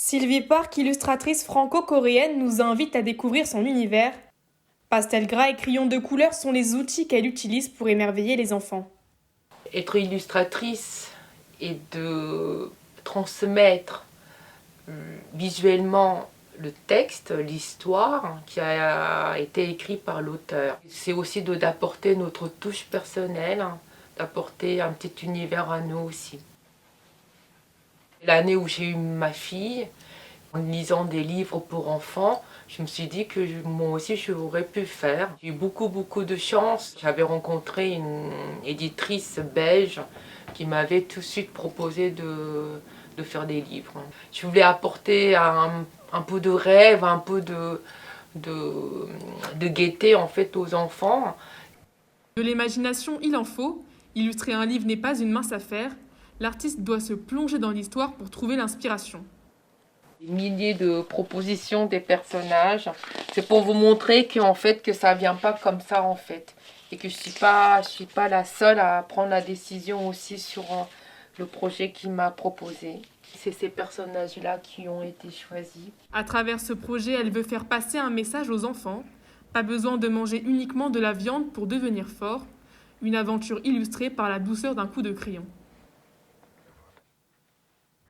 Sylvie Park, illustratrice franco-coréenne, nous invite à découvrir son univers. Pastel gras et crayons de couleur sont les outils qu'elle utilise pour émerveiller les enfants. Être illustratrice et de transmettre visuellement le texte, l'histoire qui a été écrit par l'auteur. C'est aussi d'apporter notre touche personnelle, d'apporter un petit univers à nous aussi. L'année où j'ai eu ma fille, en lisant des livres pour enfants, je me suis dit que moi aussi j'aurais pu faire. J'ai eu beaucoup de chance. J'avais rencontré une éditrice belge qui m'avait tout de suite proposé de faire des livres. Je voulais apporter un peu de rêve, un peu de gaieté en fait aux enfants. De l'imagination, il en faut. Illustrer un livre n'est pas une mince affaire. L'artiste doit se plonger dans l'histoire pour trouver l'inspiration. Des milliers de propositions des personnages. C'est pour vous montrer qu'en fait que ça vient pas comme ça en fait. Et que je suis pas la seule à prendre la décision aussi sur le projet qu'il m'a proposé. C'est ces personnages-là qui ont été choisis. À travers ce projet, elle veut faire passer un message aux enfants. Pas besoin de manger uniquement de la viande pour devenir fort. Une aventure illustrée par la douceur d'un coup de crayon.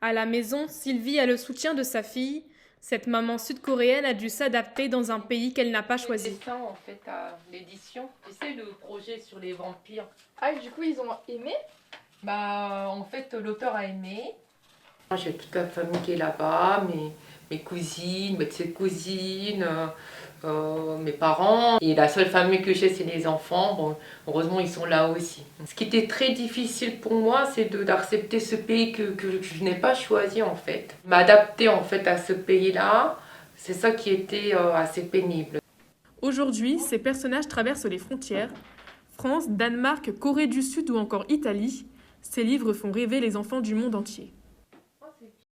À la maison, Sylvie a le soutien de sa fille. Cette maman sud-coréenne a dû s'adapter dans un pays qu'elle n'a pas choisi. C'est ça en fait à l'édition. Tu sais le projet sur les vampires. Ah, du coup, ils ont aimé? Bah en fait l'auteur a aimé. J'ai toute la famille qui est là-bas, mes cousines, mes petites cousines, mes parents. Et la seule famille que j'ai, c'est les enfants. Bon, heureusement, ils sont là aussi. Ce qui était très difficile pour moi, c'est d'accepter ce pays que je n'ai pas choisi en fait. M'adapter en fait à ce pays-là, c'est ça qui était assez pénible. Aujourd'hui, ces personnages traversent les frontières. France, Danemark, Corée du Sud ou encore Italie. Ces livres font rêver les enfants du monde entier.